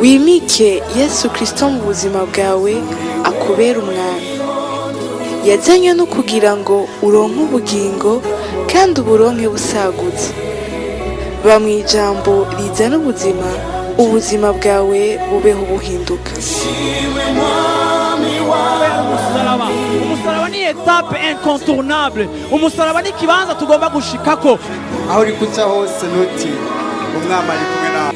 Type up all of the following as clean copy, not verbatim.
wimike Yesu Kristo mu buzima bwawe akubera umwami. Yazanywe no kugira ngo uronke ubugingo kandi uburonke busagutse. Ba mu ijambo rizana ubuzima, ubuzima bwawe bubeho buhinduka. Umusaraba ni etape incontournable. Umusaraba ni kibanza tugomba gushikako. Aho uri kuca hose nuti umwami ari kumwe nawe.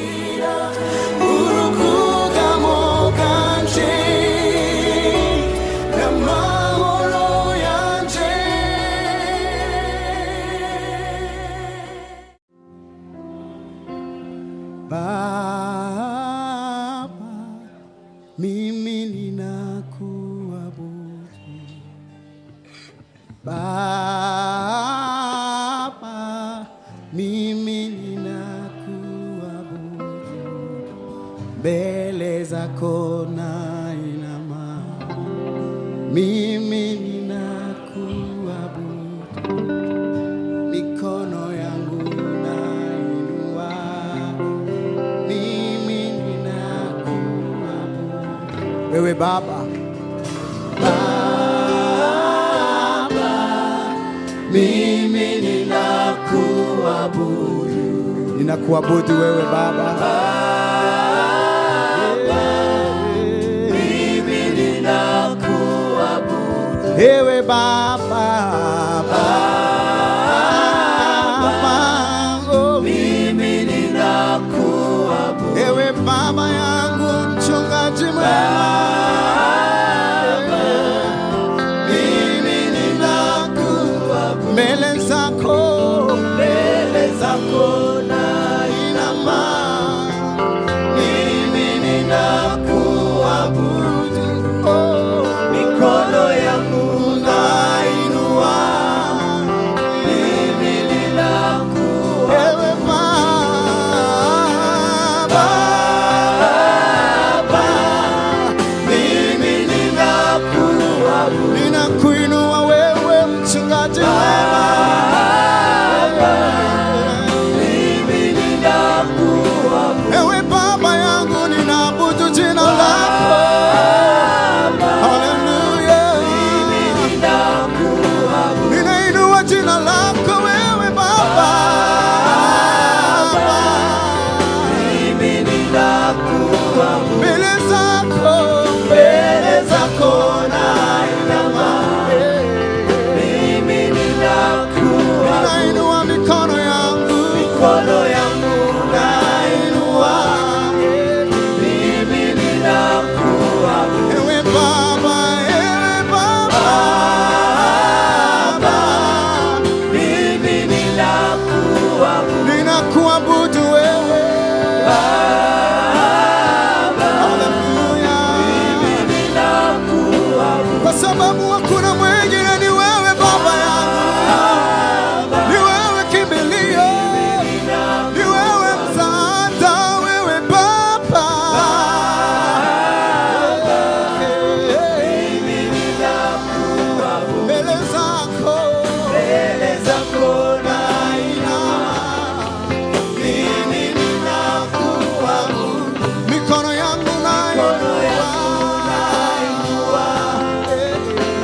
Baba, mimi ninakuabudu. Baba, mimi ninakuabudu. Mbele zako nainama, mimi ninakuabudu. Mikono yangu nainua, mimi ninakuabudu. Wewe Baba, Baba, mimi ninakuabudu. Ninakuabudu wewe Baba. Mimi ninakuabudu. Ewe Baba, mimi ninakuabudu. Ewe Baba yangu mchungaji mwema. Mbele zako nainama, mimi ninakuabudu. Mikono yangu nainua, mimi ninakuabudu. Ewe Baba, mimi ninakuabudu. Ninakuinua wewe mchungaji mwema. Ewe Baba yangu ninaabudu jina lako. Hallelujah. Ninainua jina lako wewe Baba. Mbele zako nainama. Ninainua mikono yangu. Ewe Baba, ninakuabudu wewe. Hallelujah. Kwa sababu hakuna mwingine, ni wewe Baba yangu. Ni wewe kimbilio, ni wewe msaada, wewe Baba. Mbele zako nainama, mimi ninakuabudu. Mikono yangu nainua,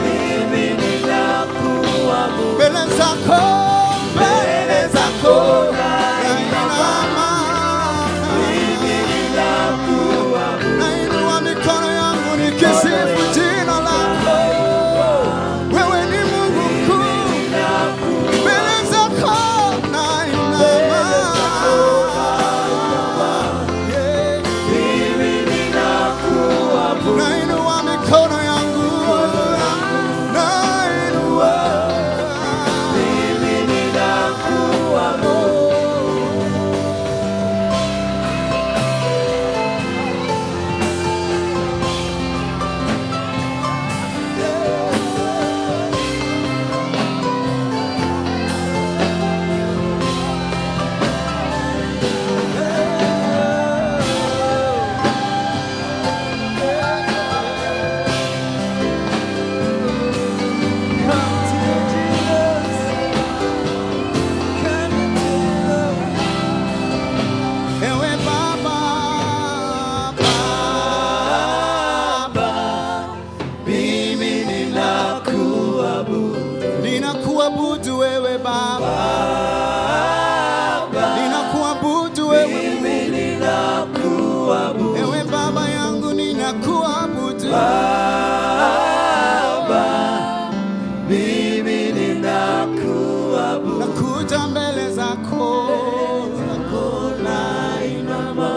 mimi mimi ninakuabudu wewe Baba, ninakuabudu wewe Mungu, ewe Baba yangu ninakuabudu Baba, mimi ninakuabudu, nakuja mbele zako nainama,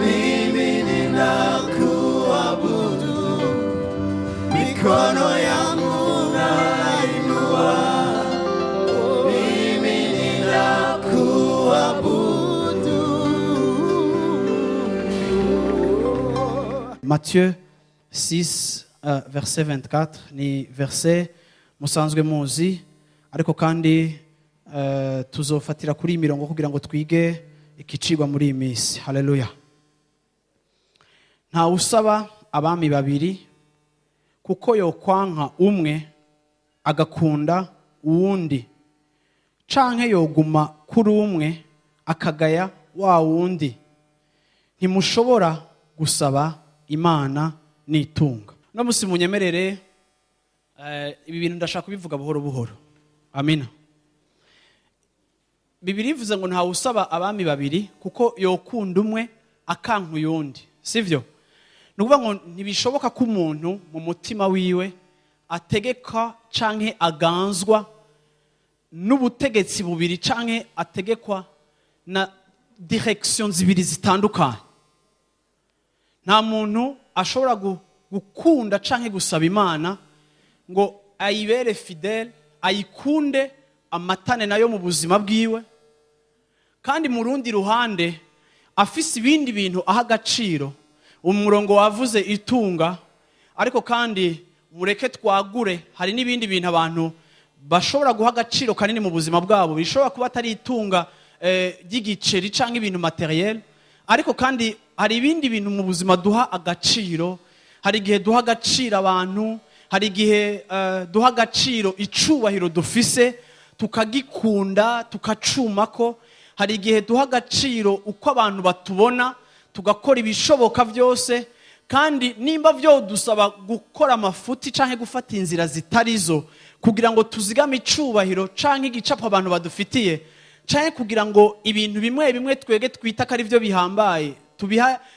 mimi ninakuabudu, mikono yangu nainua, mimi ninakuabudu. Matthieu 6 verset 24 ni verset musanzwe muzi, ariko kandi tuzofatira kuri iyi mirongo kugira ngo twige ikicibwa muri iyi minsi. Haleluya. Nta usaba abami babiri, kuko yokwanka umwe agakunda uwundi, canke yoguma kuri umwe akagaya wa wundi. Ntimushobora gusaba Imana n'itunga. No musi munyemerere ibi bintu ndashaka kubivuga buhoro buhoro. Amina. Bibiri ivuze ngo nta usaba abami babiri, kuko yokunda umwe akanka uyundi, sivyo? Nukuvuga ngo ntibishoboka ko umuntu mu mutima wiwe ategeka canke aganzwa n'ubutegetsi bubiri, canke ategekwa na direction zibiri zitandukanye. Nta muntu ashobora gukunda canke gusaba Imana ngo ayibere fidèle, ayikunde amatane nayo mu buzima bwiwe, kandi mu rundi ruhande afise ibindi bintu aha agaciro. Umurongo wavuze itunga, ariko kandi mureke twagure, hari n'ibindi bintu abantu bashobora guha agaciro kanini mu buzima bwabo, bishobora kuba atari itunga ry'igiceri canke ibintu materiel, ariko kandi hari ibindi bintu mu buzima duha agaciro. Hari igihe duha agaciro abantu, hari igihe duha agaciro icubahiro dufise tukagikunda tukacumako, hari igihe duha agaciro uko abantu batubona tugakora ibishoboka byose, kandi nimba byo dusaba gukora amafuti canke gufata inzira zitarizo kugira ngo tuzigame icubahiro canke igicapo abantu badufitiye, canke kugira ngo ibintu bimwe bimwe twege twita ko ari byo bihambaye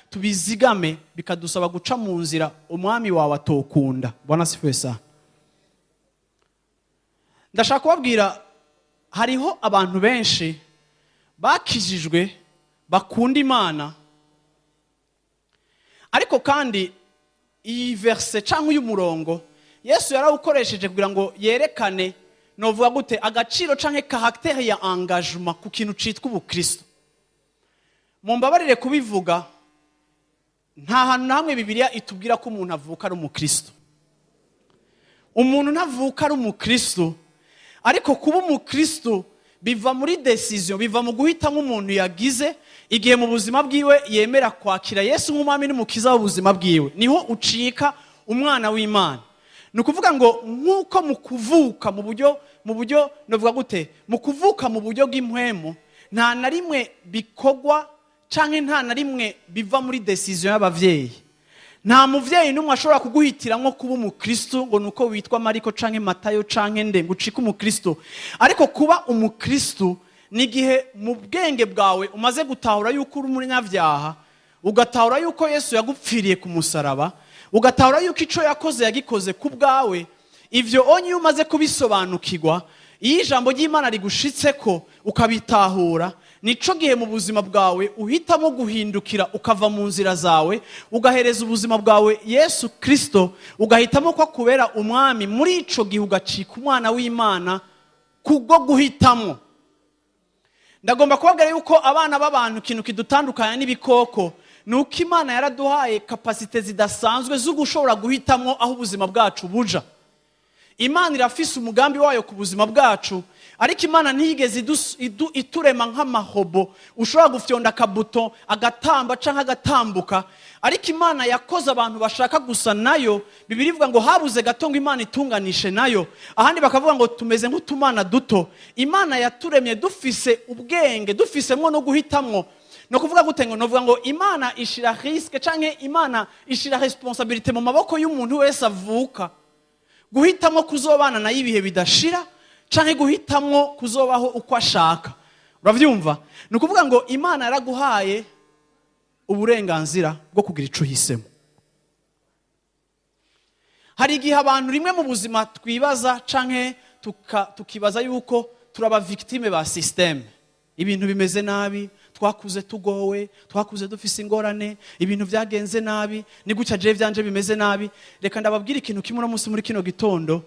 tubizigame, bikadusaba guca mu nzira umwami wawe atokunda. Bwana sifiwe sana. Ndashaka kubabwira, hariho abantu benshi bakijijwe bakunda Imana, ariko kandi iyi verse cyangwa uyu murongo Yesu yarawukoresheje kugira ngo yerekane, novuga gute, agaciro canke caractère ya engagement ku kintu citwa ubukristo. Mumbabarire kubivuga, nta hantu na hamwe Bibiliya itubwira ko umuntu avuka ari umukristo. Umuntu ntavuka ari umukristo, ariko kuba umukristo biva muri decision, biva mu guhitamo umuntu yagize igihe mu buzima bwiwe yemera kwakira Yesu nk'umwami n'umukiza w'ubuzima bwiwe, niho ucika umwana w'Imana. Nukuvuga ngo nkuko mu kuvuka mu buryo novuga gute, mu kuvuka mu buryo bw'impwemo, nta na rimwe bikogwa canke nta na rimwe biva muri decision y'abavyeyi. Nta muvyeyi n'umwe ashobora kuguhitira nko kuba umukristo ngo nuko witwa Mariko canke Matayo canke nde ngo ucike umukristo. Ariko kuba umukristo ni gihe mu bwenge bwawe umaze gutahura yuko uri umunyabyaha, ugatahura yuko Yesu yagupfiriye ku musaraba, ugatahura yuko ico yakoze yagikoze ku bwawe. Ivyo onye umaze kubisobanukirwa, iyo ijambo ry'Imana rigushitseko ukabitahura, nico gihe mu buzima bwawe uhitamo guhindukira ukava mu nzira zawe, ugahereza ubuzima bwawe Yesu Kristo, ugahitamo ko kubera umwami. Muri ico gihe ugacika umwana w'Imana kubwo guhitamo. Ndagomba kubabwira yuko abana b'abantu ikintu kidutandukanya n'ibikoko nuko Imana yaraduhaye kapasite zidasanzwe zo gushobora guhitamo aho ubuzima bwacu buja. Imana irafise umugambi wayo ku buzima bwacu, ariko Imana ntiyigeze iturema nk'amahobo ushobora gufyonda akabuto agatamba canke agatambuka. Ariko Imana yakoze abantu bashaka gusa nayo. Bibiliya ivuga ngo habuze gato ngo Imana itunganishe nayo, ahandi bakavuga ngo tumeze nk'utumana duto. Imana yaturemye dufise ubwenge, dufisemwo no guhitamwo. no kuvuga gute ngo novuga ngo Imana ishira risque canke Imana ishira responsabilité mu maboko y'umuntu wese avuka guhitamo kuzobana na ibihe bidashira canke guhitamo kuzobaho uko ashaka. Uravyumva? No kuvuga ngo Imana yaraguhaye uburenganzira bwo kugira ico hisemo. Hari igihe abantu rimwe mu buzima twibaza canke tukibaza yuko turaba victime ba system. Ibintu bimeze nabi, twakuze tugowe, twakuze dufise ingorane, ibintu vyagenze nabi, ni gutya je vyanje bimeze nabi. Reka ndababwira ikintu kimwe no munsi muri kino gitondo,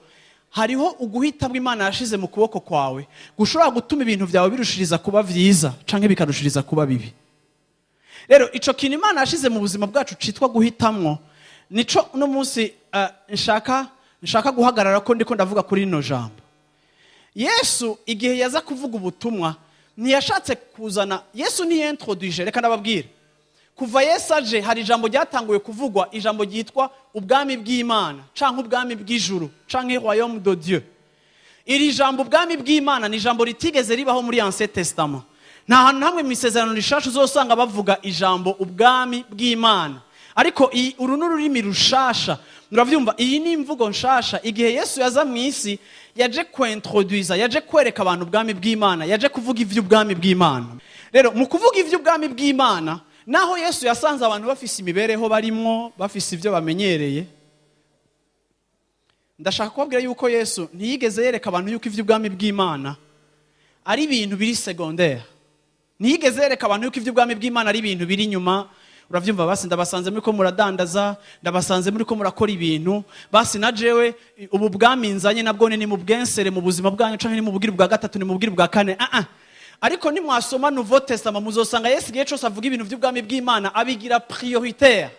hariho uguhita bw'Imana yashize mu kuboko kwawe gushobora gutuma ibintu vyawe birushiriza kuba vyiza canke bikarushiriza kuba bibi. Rero ico kintu Imana yashize mu buzima bwacu citwa guhitamwo, nico no munsi nshaka guhagarara ko ndiko ndavuga kuri ino jambo. Yesu igihe yaza kuvuga ubutumwa ntiyashatse kuzana, Yesu ni introduije. Reka ndababwira, kuva Yesu aje hari ijambo ryatanguye kuvugwa, ijambo ryitwa ubwami bw'Imana canke ubwami bw'ijuru canke royaume de Dieu. Iri jambo ubwami bw'Imana ni ijambo ritigeze ribaho muri Ancien Testament. Nta hantu hamwe mu isezerano rishasha uzosanga bavuga ijambo ubwami bw'Imana. Ariko uru n'ururimi rushasha, muravyumva, iyi ni imvugo nshasha. Igihe Yesu yaza mu isi yaje kwintroduiza, yaje kwereka abantu ubwami bw'Imana, yaje kuvuga ivy'ubwami bw'Imana. Rero mu kuvuga ivy'ubwami bw'Imana, naho Yesu yasanze abantu bafise imibereho barimwo, bafise ivyo bamenyereye, ndashaka kubabwira yuko Yesu ntiyigeze yereka abantu yuko ivy'ubwami bw'Imana ari ibintu biri secondaire. Ntiyigeze yereka abantu yuko ivy'ubwami bw'Imana ari ibintu biri nyuma. Uravyumva, basi ndabasanze muri ko muradandaza, ndabasanze muri ko murakora ibintu, basi na jewe ubu bwami nzanye nabwo ni mu bwensere mu buzima bwanyu canke ni mu bugiri bwa gatatu, ni mu bugiri bwa kane. Ariko ni mwasoma Nouveau Testament muzosanga Yesu igihe cyose avuga ibintu by'ubwami bw'Imana abigira prioritaire,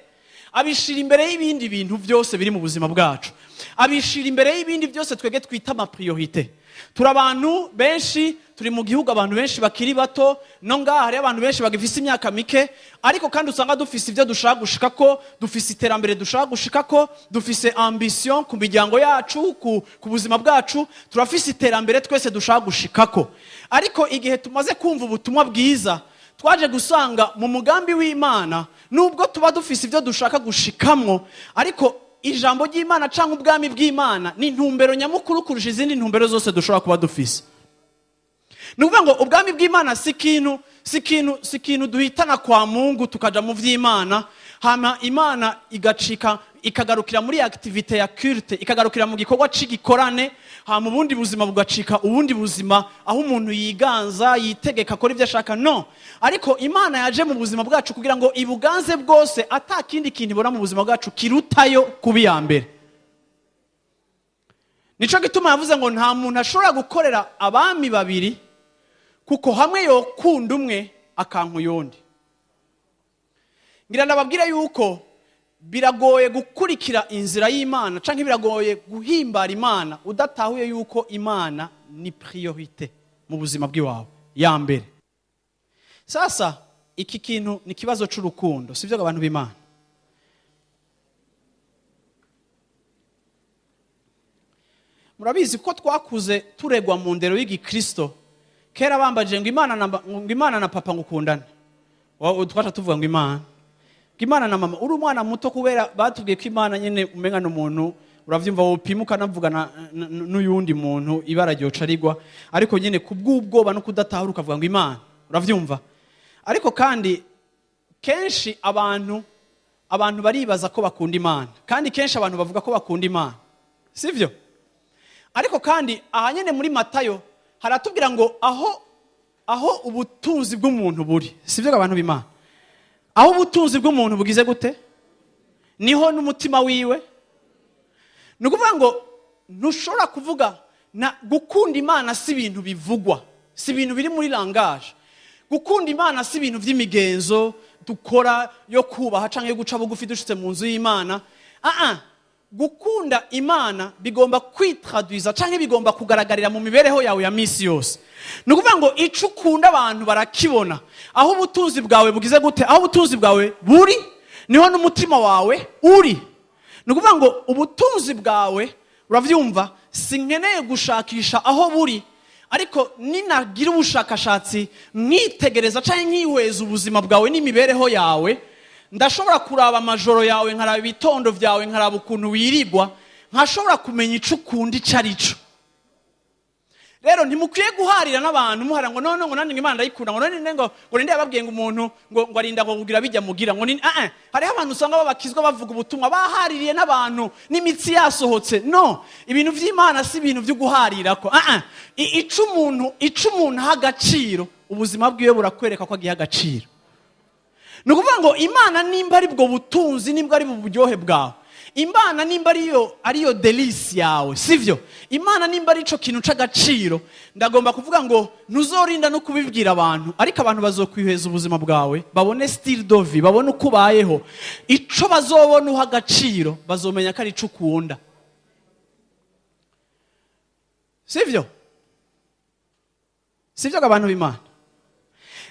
abishira imbere y'ibindi bintu byose biri mu buzima bwacu, abishira imbere y'ibindi byose twege twita ama priorité. Turi abantu benshi, turi mu gihugu abantu benshi bakiri bato, no ngaha hari abantu benshi bagifise imyaka mike, ariko kandi usanga dufise ivyo dushaka gushikako, dufise iterambere dushaka gushikako, dufise ambition ku miryango yacu, ku buzima bwacu, turafise iterambere twese dushaka gushikako. Ariko igihe tumaze kumva ubutumwa bwiza, twaje gusanga mu mugambi w'Imana, nubwo tuba dufise ivyo dushaka gushikamwo, ariko ijambo ry'Imana canke ubwami bw'Imana ni intumbero nyamukuru kurusha izindi ntumbero zose dushobora kuba dufise. Nukuvuga ngo ubwami bw'Imana si ikintu duhitana kwa Mungu tukaja mu vy'Imana, hama Imana ikagarukira muri activité ya culte, ikagarukira mu gikorwa c'igikorane, hama ubundi buzima bugacika ubundi buzima aho umuntu yiganza yitegeka akora ivyo ashaka. No, ariko Imana yaje mu buzima bwacu kugira ngo ibuganze bwose, atakindi kintu ibona mu buzima bwacu kirutayo kuba iya mbere. Nico gituma yavuze ngo nta muntu ashobora gukorera abami babiri, kuko hamwe yokunda umwe akanka uyundi. Ngira ndababwira yuko biragoye gukurikira inzira y'Imana canke biragoye guhimbara Imana udatahuye yuko Imana ni priorité mu buzima bw'iwawe ya mbere. Sasa iki kintu ni kibazo c'urukundo, sivyo abantu b'Imana? Murabizi ko twakuze turegwa mu ndero y'igikristo. Kera bambaje ngo Imana na papa ngukundana. Twacha tuvuga ngo Imana na mama. Uri umwana muto kubera batubwiye ko Imana nyene umenga n'umuntu, uravyumva wopimuka navugana n'uyundi muntu ibara ryoca rigwa, ariko nyene kubw'ubwoba no kudatahura ukavuga ngo Imana. Uravyumva? Ariko kandi kenshi abantu baribaza ko bakunda Imana, kandi kenshi abantu bavuga ko bakunda Imana, sivyo? Ariko kandi aha nyene muri Matayo haratubwira ngo aho ubutunzi bw'umuntu buri, sivyo abantu b'Imana? Aho ubutunzi bw'umuntu bugize gute, niho n'umutima wiwe. Nukuvuga ngo ntushobora kuvuga na gukunda Imana si ibintu bivugwa, si ibintu biri muri langage. Gukunda Imana si ibintu vy'imigenzo dukora yo kubaha canke yo guca bugufi dushitse mu nzu y'Imana. Gukunda Imana bigomba kwitraduiza canke bigomba kugaragarira mu mibereho yawe ya misi yose. Nukuvuga ngo ico ukunda abantu barakibona. Aho ubutunzi bwawe bugize gute, aho ubutunzi bwawe buri, niho n'umutima wawe uri. Nukuvuga ngo ubutunzi bwawe, uravyumva, sinkeneye gushakisha aho buri, ariko ninagira ubushakashatsi nkitegereza cyangwa nkihweza ubuzima bwawe n'imibereho yawe, ndashobora kuraba amajoro yawe, nkaraba ibitondo byawe, nkaraba ukuntu wirigwa, nkashobora kumenya ico ukunda ico ari cyo. Rero ntimukwiye guharira n'abantu muhara ngo none ngo nandi Imana ndayikunda ngo none ngo ninde yababwiye ngo umuntu ngo arinda ngo kugira bijya mugira ngo ni hariho abantu usanga babakizwa bavuga ubutumwa bahaririye n'abantu n'imitsi yasohotse. No, ibintu vy'Imana si ibintu byo guharirako. Ico umuntu aha agaciro, ubuzima bwiwe burakwereka ko agiye agaciro. Nukuvuga ngo Imana nimba ari bwo butunzi, nimba ari buryohe bwawe, Imana nimba ariyo delisi yawe, sivyo? Imana nimba ari ico kintu c'agaciro, ndagomba kuvuga ngo ntuzorinda no kubibwira abantu, ariko abantu bazokwiheza ubuzima bwawe, babone style de vie, babone uko ubayeho, ico bazobona uha agaciro bazomenya ko ari ico ukunda, sivyo? Sivyo abantu b'Imana.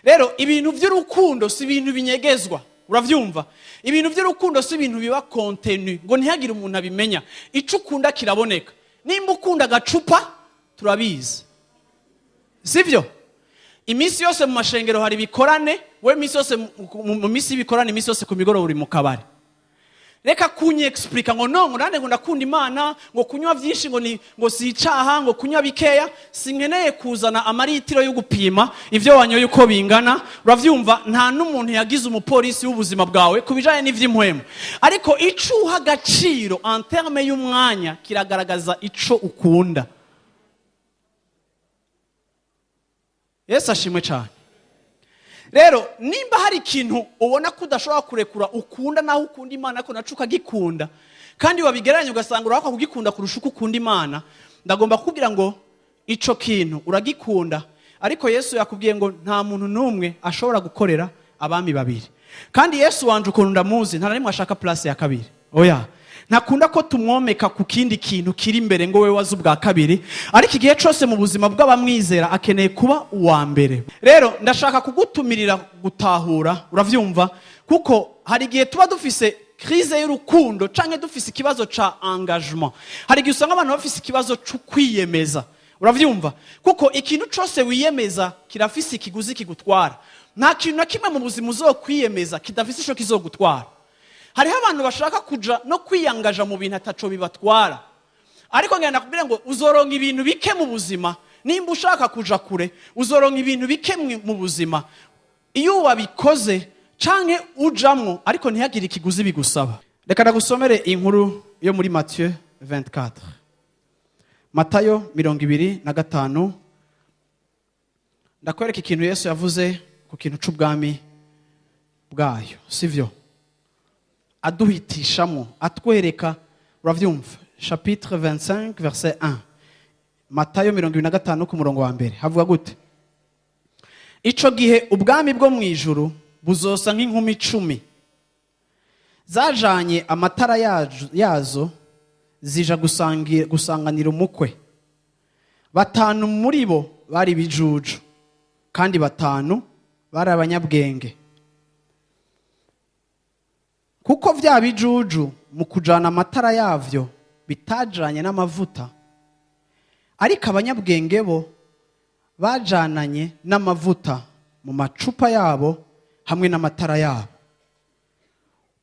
Rero ibintu by'urukundo si ibintu binyegezwa, uravyumva? Ibintu by'urukundo si ibintu biba contenu ngo ntihagire umuntu abimenya. Ico ukunda kiraboneka. Nimba ukunda gacupa turabizi, sivyo? Imisi yose mu mashengero hari bikorane, we misi yose mu misi bikorane, imisi yose ku migoro uri mu kabari. Reka kunye explica ngo no nande ngo ndakunda Imana, ngo kunywa byinshi ngo sicaha, ngo kunywa bikeya, sinkeneye kuzana amaritiro yo gupima ivyo wanyoye uko bingana. Uravyumva? Nta n'umuntu yagize umupolisi w'ubuzima bwawe kubijanye n'ivy'impuhemu, ariko ico uha agaciro en terme y'umwanya kiragaragaza ico ukunda. Yesu ashimwe cyane. Rero nimba hari ikintu ubona ko udashobora kurekura ukunda naho ukunda Imana ko naco ukagikunda, kandi wabigeranye ugasanga urako kugikunda kurusha uko ukunda Imana, ndagomba kukubwira ngo ico kintu uragikunda, ariko Yesu yakubwiye ngo nta muntu numwe ashobora gukorera abami babiri. Kandi Yesu wanje ukuntu ndamuzi, nta narimwe ashaka place ya kabiri. Oya, ntakunda ko tumwomeka ku kindi kintu kiri imbere ngo we wazi ubwa kabiri, ariko igihe cyose mu buzima bw'abamwizera akeneye kuba uwa mbere. Rero ndashaka kugutumirira gutahura, uravyumva? Kuko hari igihe tuba dufise crise y'urukundo canke dufise ikibazo ca engagement. Hari igihe usanga abantu bafise ikibazo cyo kwiyemeza, uravyumva? Kuko ikintu cyose wiyemeza kirafise ikiguzi kigutwara. Nta kintu na kimwe mu buzima uzokwiyemeza kidafise ico kizogutwara. Hariho abantu bashaka kuja no kwiyangaja mu bintu ataco bibatwara, ariko ngenda nakubwira ngo uzoronka ibintu bike mu buzima. Nimba ushaka kuja kure uzoronka ibintu bike mu buzima iyo wabikoze canke ujamwo, ariko ntihagire ikiguzi bigusaba. Reka ndagusomere inkuru yo muri Matthieu 24. Matayo 25. Ndakwereka ikintu Yesu yavuze ku kintu c'ubwami bwayo, sivyo? Aduhitishamo, atwereka, uravyumva? Chapitre 25 verset 1. Matayo 25 ku murongo wa mbere havuga gute? Ico gihe ubwami bwo mwijuru buzosa nk'inkumi 10 zajanye amatara yazo zija gusanganira umukwe. 5 muri bo bari bijuju, kandi 5 bari abanyabwenge. Kuko vya bijuju mu kujana amatara yavyo bitajanye n'amavuta, ariko abanyabwenge bo bajananye n'amavuta mu macupa yabo hamwe n'amatara yabo.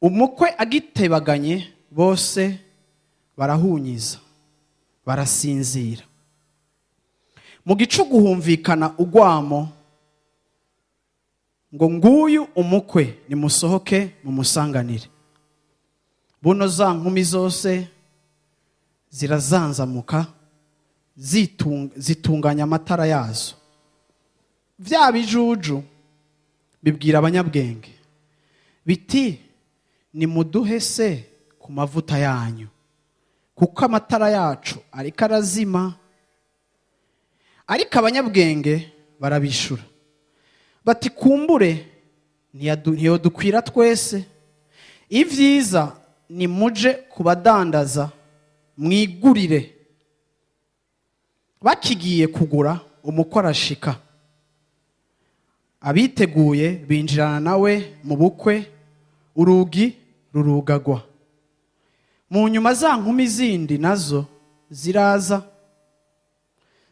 Umukwe agitebaganye bose barahunyiza, barasinzira. Mu gicugu humvikana ugwamo ngo nguyu umukwe nimusohoke mumusanganire. Buno za nkumi zose zirazanzamuka zitunganya amatara yazo. Vya bijuju bibwira abanyabwenge biti nimuduhe se ku mavuta yanyu, kuko amatara yacu ariko arazima. Ariko abanyabwenge barabishura bati kumbure ntiyodukwira twese. Ivyiza ni muje kubadandaza mwigurire. Bakigiye kugura, umukwe arashika. Abiteguye binjirana nawe mu bukwe, urugi rurugagwa. Mu nyuma za nkumi zindi nazo ziraza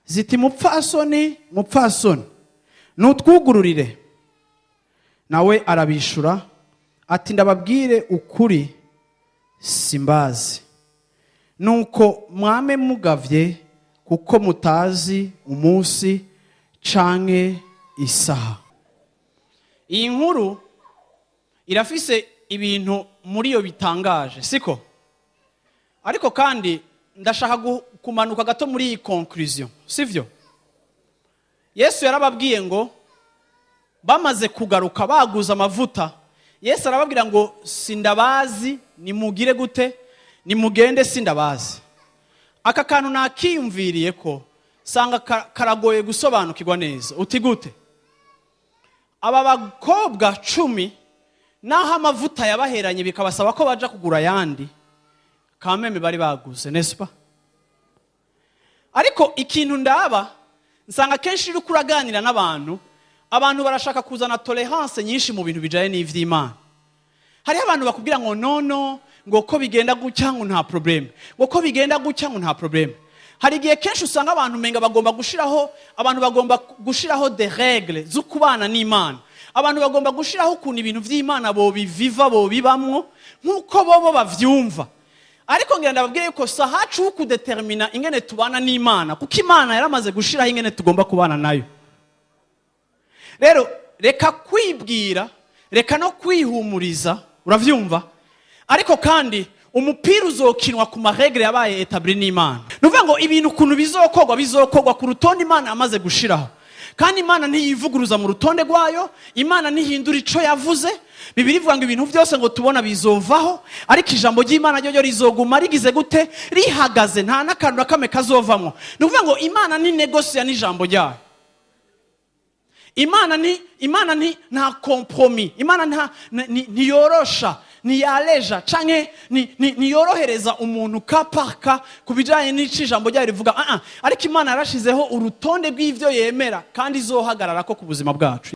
ziti mupfasoni mupfasoni nutwugururire. Nawe arabishura ati ndababwire ukuri simbazi, nuko mwame mugavye kuko mutazi umunsi canke isaha. Iyi nkuru irafise ibintu muri yo bitangaje, siko? Ariko kandi ndashaka kumanuka gato muri iyi conclusion, sivyo? Yesu yarababwiye ngo bamaze kugaruka baguza amavuta, Yesu arababwira ngo sindabazi, nimugire gute, nimugende sindabazi. Aka kantu nakiyumviriye ko sanga karagoye gusobanukirwa neza. Uti gute? Aba bakobwa 10 naho amavuta yabaheranye bikabasaba ko baja kugura yandi, kameme bari baguze, nespa? Ariko ikintu ndaba nsanga kenshi uri kuraganira n'abantu, abantu barashaka kuzana tolerance nyinshi mu bintu bijaye n'ivy'Imana. Hari abantu bakubwira ngo no ngo ko bigenda gutya ngo nta problem, ngo ko bigenda gutya ngo nta problem. Hari igihe kenshi usanga abantu menga bagomba gushiraho des règles zo kubana n'Imana. Abantu bagomba gushiraho ukuntu ibintu vy'Imana bo biviva bo bibamwo nkuko bobo bavyumva. Ariko ngira ndababwiye yuko sahacu kudetermina ingene tubana n'Imana, kuko Imana yaramaze gushiraho ingene tugomba kubana nayo. Rero reka kwibwira, reka no kwihumuriza, uravyumva? Ariko kandi umupira uzokinwa ku maregre yabaye etabli n'Imana. Nuvuga ngo ibintu kuntu bizokorwa ku rutonde Imana amaze gushiraho. Kandi Imana ntiyivuguruza mu rutonde rwayo, Imana ntihindura ico yavuze. Bibiri ivuga ngo ibintu byose ngo tubona bizovaho, ariko ijambo ry'Imana ryo rizoguma rigize gute, rihagaze, nta nakantu nakame kazovamwo. Nuvuga ngo Imana ni negosia n'ijambo ryayo. Imana ni nta compromis, Imana ntiyorosha, ntiyaleja canke ntiyorohereza umuntu kapaka kubijanye n'ijambo ryayo rivuga. Ariko Imana yarashizeho urutonde rw'ivyo yemera kandi izohagarara ko ku buzima bwacu.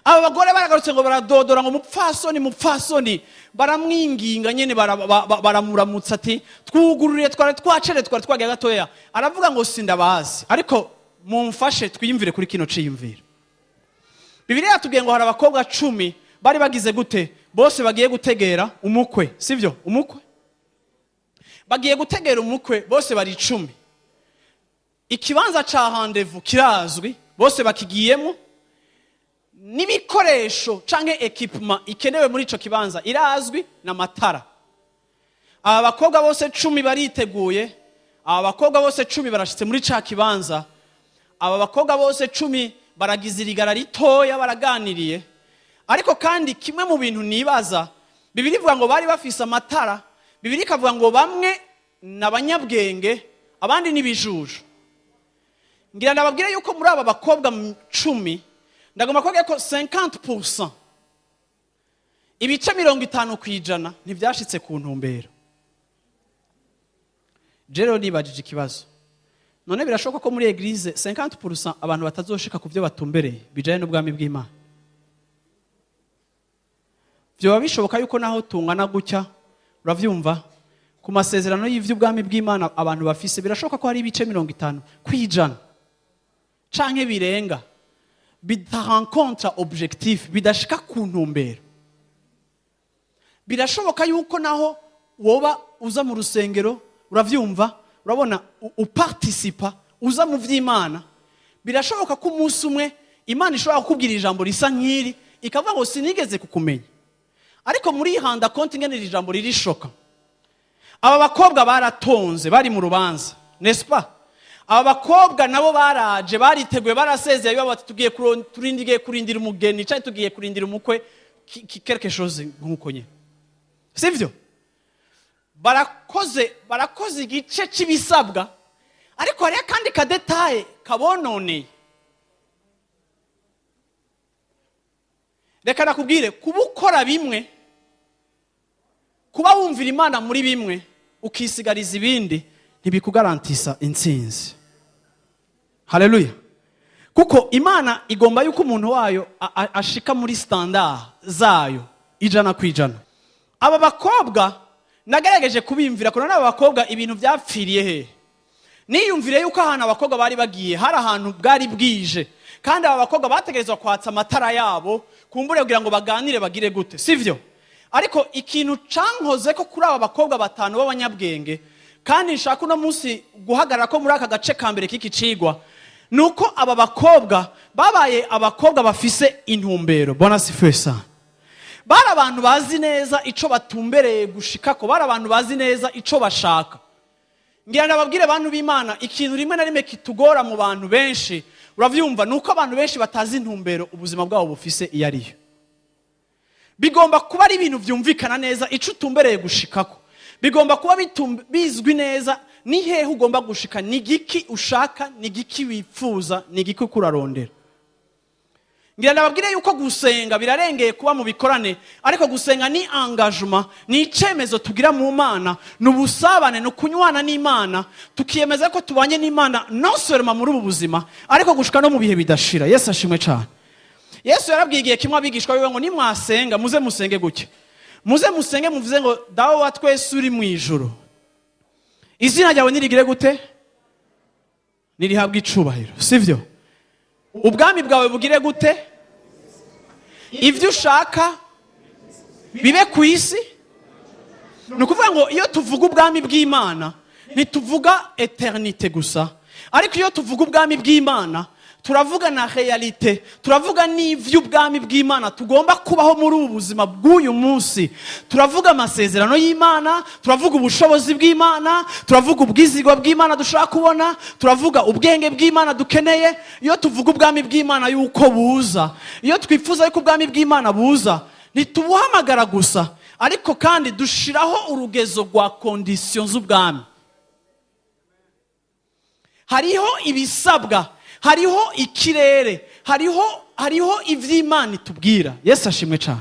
Aba bagore baragarutse ngo baradodora ngo mupfasoni, baramwinginga nyene baramuramutsa ati twugururiye, twari twagiye gatoya. Aravuga ngo sindabazi, ariko mumfashe twiyumvire kuri kino ciyumvire. Bibiliya yatubwiye ngo hari abakobwa 10 bari bagize gute, bose bagiye gutegera umukwe, sivyo? Umukwe bagiye gutegera umukwe, bose bari 10. Ikibanza ca rendez-vous kirazwi, bose bakigiyemo, n'ibikoresho canke equipment ikenewe muri ico kibanza irazwi, na matara. Aba bakobwa bose 10 bariteguye, aba bakobwa bose 10 barashitse muri ca kibanza. Aba bakobwa bose 10 baragize irigara ritoya, baraganiriye. Ariko kandi kimwe mu bintu nibaza, Bibiri ivuga ngo bari bafise amatara, Bibiri ikavuga ngo bamwe n'abanyabwenge abandi nibijuju. Ngira ndababwire yuko muri aba bakobwa 10 ndagomba kuvuga ko 50% ibice 50% ntivyashitse ku ntumbero. Jero nibajije ikibazo, none birashoboka ko muri eglise 50% abantu batazoshika ku byo batumbereye bijaye n'ubwami bw'Imana? Byo bishoboka yuko naho tungana gutya, uravyumva, ku masezerano y'ivy'ubwami bw'Imana abantu bafise birashoboka ko hari ibice 50 kwijana canke birenga bidarencontre objectif, bidashika ku ntumbero. Birashoboka yuko naho woba uza mu rusengero, uravyumva, urabona uparticipa, uza mu vy'Imana, birashoboka ko umunsi umwe Imana ishobora kukubwira ijambo risa nk'iri ikavuga ngo sinigeze kukumenya, ariko muri handa konti ngene ijambo ririshoka. Aba bakobwa baratonze bari mu rubanza, n'est-ce pas? Aba bakobwa nabo baraje, bariteguye, barasezeye, bati tugiye kurindira umugeni cyangwa tugiye kurindira umukwe, quelque chose nkuko nyene, sivyo? Barakoze igice cy'ibisabwa, ariko hari kandi kadetaye kabononeye. Reka nakubwire, kubukora bimwe, kuba wumvira Imana muri bimwe ukisigariza ibindi, ntibikugarantisa intsinzi. Haleluya. Kuko Imana igomba yuko umuntu wayo ashika muri standard zayo 100%. Aba bakobwa nagerageje kubimvira, ko n'aba bakobwa ibintu byapfiriye he? niyumvire yuko ahantu abakobwa bari bagiye hari ahantu bwari bwije, kandi aba bakobwa bategerezwa kwatsa amatara yabo kumbure kugira ngo baganire bagire gute, sivyo? Ariko ikintu cankoze ko kuri aba bakobwa batanu b'abanyabwenge, kandi nshaka uno munsi guhagarara ko muri aka gace ka mbere k'iki cigwa, nuko aba bakobwa babaye abakobwa bafise intumbero. Bona sifesa, bari abantu bazi neza ico batumbereye gushikako, bari abantu bazi neza ico bashaka. Ngira ndababwire abantu b'Imana, ikintu rimwe na rimwe kitugora mu bantu benshi, uravyumva, nuko abantu benshi batazi intumbero ubuzima bwabo bufise iyo ariyo. Bigomba kuba ari ibintu vyumvikana neza ico utumbereye gushikako, bigomba kuba bizwi neza ni hehe ugomba gushika, ni giki ushaka, ni giki wifuza, ni giki kurarondera. Ngira ndababwire yuko gusenga birarengeye kuba mu bikorane, ariko gusenga ni engagement, ni icemezo tugira mu Mana, n'ubusabane, no kunywana n'Imana, tukiyemeza ko tubanye n'Imana non seulement muri ubu buzima, ariko gushika no mu bihe bidashira. Yesu ashimwe cyane. Yesu yarabwiye igihe kimwe abigishwa biwe ngo nimwasenga muze musenge gutya, muze musenge muvuze ngo dawe wa twese uri mu ijuru, izina ryawe nirigire gute, nirihabwe icubahiro, sivyo? Ubwami bwawe bugire gute, ivyo ushaka bibe ku isi. Ni ukuvuga ngo iyo tuvuga ubwami bw'Imana ntituvuga eternite gusa, ariko iyo tuvuga ubwami bw'Imana turavuga na realite, turavuga n'ivy'ubwami bw'Imana tugomba kubaho muri ubu buzima bw'uyu munsi. Turavuga amasezerano y'Imana, turavuga ubushobozi bw'Imana, turavuga ubwizigwa bw'Imana dushaka kubona, turavuga ubwenge bw'Imana dukeneye. Iyo tuvuga ubwami bw'Imana yuko buza, iyo twifuza yuko ubwami bw'Imana buza, ntitubuhamagara gusa, ariko kandi dushiraho urugezo rwa conditions z'ubwami. Hariho ibisabwa, hariho ikirere, hariho ivy'Imana itubwira. Yesu ashimwe cyane.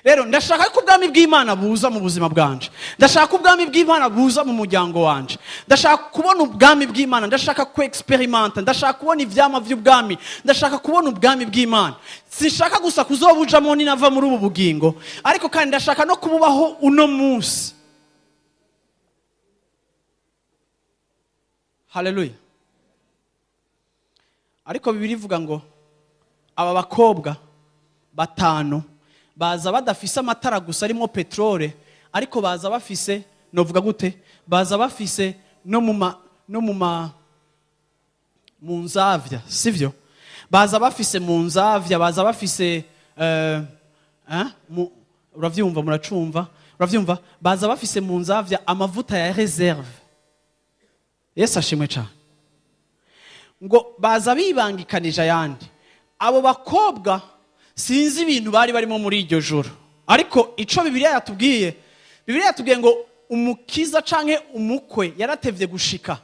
Rero ndashaka ko ubwami bw'Imana buza mu buzima bwanje, ndashaka ko ubwami bw'Imana buza mu muryango wanje, ndashaka kubona ubwami bw'Imana, ndashaka ku experimenta, ndashaka kubona ivyama vy'ubwami, ndashaka kubona ubwami bw'Imana. Sinshaka gusa kuzobujamo ninava muri ubu bugingo, ariko kandi ndashaka no kububaho uno munsi. Haleluya. Ariko Bibiliya ivuga ngo aba bakobwa batanu baza badafise amatara gusa arimo petrole, ariko baza bafise, novuga gute, baza bafise no mu nzavya, sivyo? Baza bafise mu nzavya, baza bafise uravyumva, muracumva, uravyumva, baza bafise mu nzavya amavuta ya reserve. Yesu ashimwe cyane. Ngo baza bibangikanije ayandi. Abo bakobwa sinzi ibintu bari barimo muri iryo joro, ariko ico Bibiliya yatubwiye ngo umukiza canke umukwe yaratevye gushika.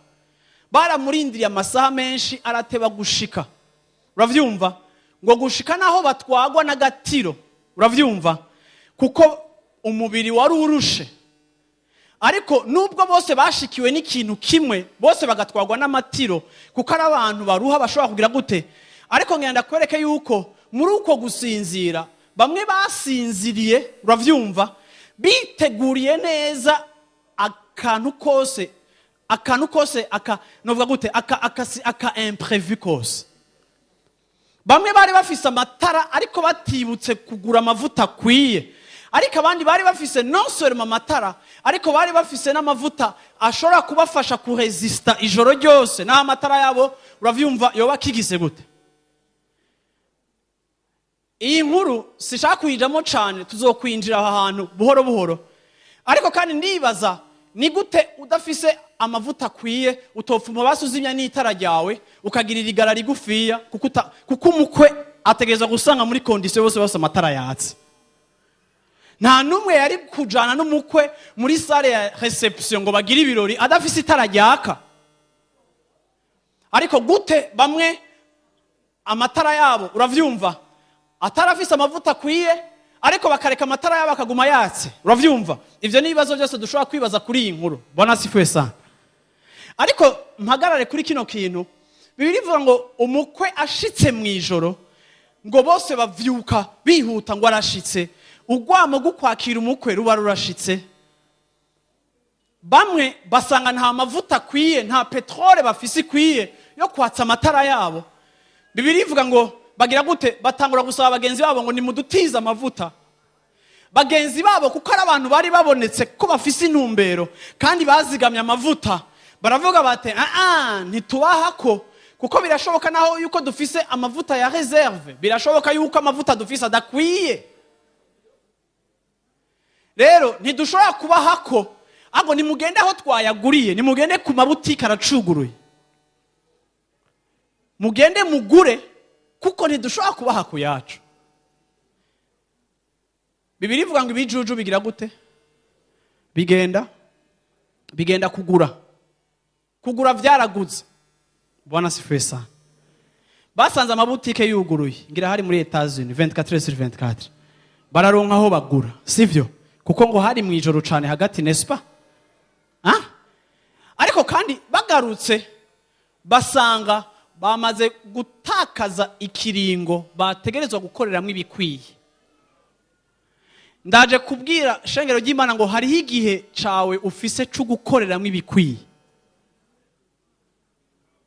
Baramurindiriye amasaha menshi arateba gushika. Uravyumva? Ngo gushika naho batwagwa n'agatiro. Uravyumva? Kuko umubiri wari urushe. Ariko nubwo bose bashikiwe n'ikintu kimwe, bose bagatwagwa n'amatiro, kuko ari abantu baruha bashobora kugira gute. Ariko ngenda kwereke yuko muri uko gusinzira bamwe basinziriye, uravyumva, biteguriye neza akantu kose novuga gute, aka imprévu kose. Bamwe bari bafise amatara ariko batibutse kugura amavuta akwiye, ariko abandi bari bafise non seulement amatara, ariko bari bafise n'amavuta ashobora kubafasha kuresista ijoro ryose. Na amatara yabo uravyumva yoba kigize gute. Iyi nkuru sishaka kuyijamo cyane, tuzokwinjira aha hantu buhoro buhoro. Ariko kandi ndibaza ni gute udafise amavuta akwiye utopfuma basuzimya n'itara ryawe ukagirira igara rigufiya, kuko umukwe ategereza gusanga muri condition bose amatara yatse. Nta numwe yari kujana n'umukwe muri salle ya reception ngo bagire ibirori adafise itara ryaka. Ariko gute bamwe amatara yabo uravyumva atarafise amavuta akwiye, ariko bakareka amatara yabo akaguma yatse. Uravyumva? Ivyo ni ibibazo byose dushobora kwibaza kuri iyi nkuru. Bona sifuye sana. Ariko mpagarare kuri kino kintu. Bibiliya ivuga ngo umukwe ashitse mu ijoro, ngo bose bavyuka bihuta ngo arashitse. Ugwamo gukwakira umukwe ruba rurashitse. bamwe basanga nta mavuta akwiye, nta peteroli bafise ikwiye yo kwatsa amatara yabo. Bibiliya ivuga ngo bagira gute? Batangura gusaba bagenzi babo ngo nimudutize amavuta. Bagenzi babo kuko ari abantu bari babonetse ko bafise intumbero kandi bazigamye amavuta, baravuga bate ntitubahako, kuko birashoboka naho yuko dufise amavuta ya reserve, birashoboka yuko amavuta dufise adakwiye. Rero ntidushobora kubahako, ahubwo nimugende aho twayaguriye, nimugende ku mabutike aracuguruye, mugende mugure, kuko ntidushobora kubaha ku yacu. Bibiliya ivuga ngo ibijuju bigira gute? Bigenda kugura vyaraguze. Bwana sifiwe sana. Basanze amabutike yuguruye, ngira hari muri Etats-Unis 24/24, bararonka aho bagura, sivyo? Kuko ngo hari mwijoro cane hagati, nespa? Ariko kandi bagarutse basanga bamaze gutakaza ikiringo bategerezwa gukoreramwe ibikwiye. Ndaje kubwira shengero ry'Imana ngo hariho igihe cawe ufise cyo gukoreramwe ibikwiye.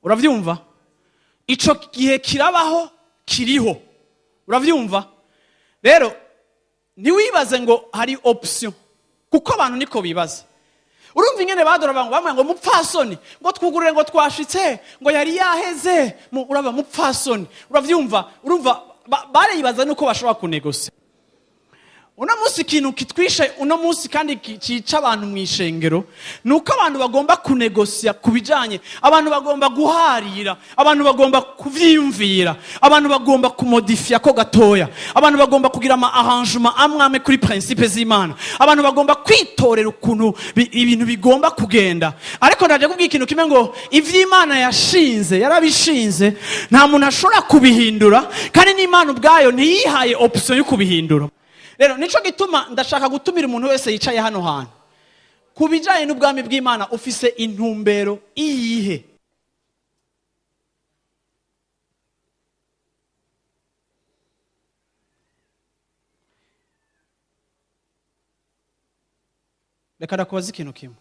Uravyumva? Ico gihe kirabaho, kiriho. Uravyumva? Rero ntiwibaze ngo hari option, kuko abantu niko bibaza. Urumva ingene badora bamwe ngo mupfasoni, ngo twugurure ngo twashitse, ngo yari yaheze, uraba mupfasoni. Uravyumva? Urumva baribaza nuko bashobora kunegosia. Uno munsi ikintu kitwishe uno munsi kandi cica abantu mw'ishengero, nuko abantu bagomba kunegosia kubijanye, abantu bagomba guharira, abantu bagomba kuvyiyumvira, abantu bagomba kumodifia ko gatoya, abantu bagomba kugira ama arrangement amwe kuri principe z'Imana, abantu bagomba kwitorera ukuntu ibintu bigomba kugenda. Ariko ndaje kubwira ikintu kimwe ngo ivy'Imana yashinze, yarabishinze, nta muntu ashobora kubihindura, kandi n'Imana ubwayo ntiyihaye option yo kubihindura. Rero nico gituma ndashaka gutumira umuntu wese yicaye hano hantu, kubijanye n'ubwami bw'Imana ufise intumbero iyihe? Reka ndakubaza ikintu kimwe.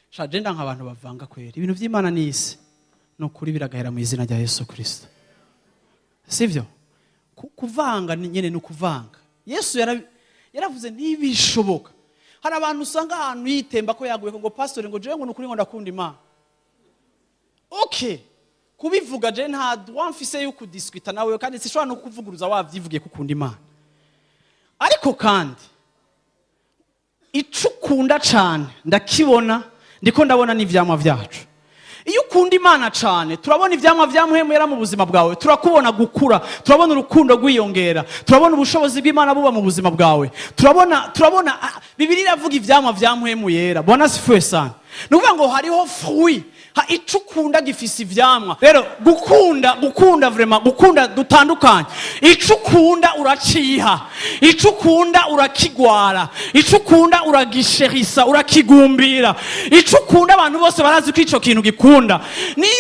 Shagenda nk'abantu bavanga kweri. Ibintu by'Imana n'isi no kuri biragahera mu izina rya Yesu Kristo. Sivyo? Kuvanga nyene no kuvanga. Yesu yaravuze ntibishoboka. Hari abantu usanga ahantu yitemba ko yaguye ngo pastor ngo jewe ngo nukuri ngo ndakunda Imana. Okay. Kubivuga je nta droit mfise yo kudiscuta nawe kandi sishobora no kuvuguruza wavyivugiye kukunda Imana. Ariko kandi icukunda cyane ndakibona, ndiko ndabona n'ivyamwa vyacu. Iyo ukunda Imana cyane, turabona ivyamwa vyamuhemera mu buzima bwawe, turakubona gukura, turabona urukundo rwiyongera, turabona ubushobozi bw'Imana buba mu buzima bwawe, turabona Bibiliya iravuga ivyamwa vyamuhemuyera. Bwana sifiwe sana. Nuvuga ngo hariho fruit, icukunda gifise ivyamwa. Rero gukunda vraiment, gukunda dutandukanye. Icukunda uraciha, icukunda urakigwara, icukunda uragisherisa, urakigumbira, icukunda abantu bose barazi ko ico kintu gikunda. Niyo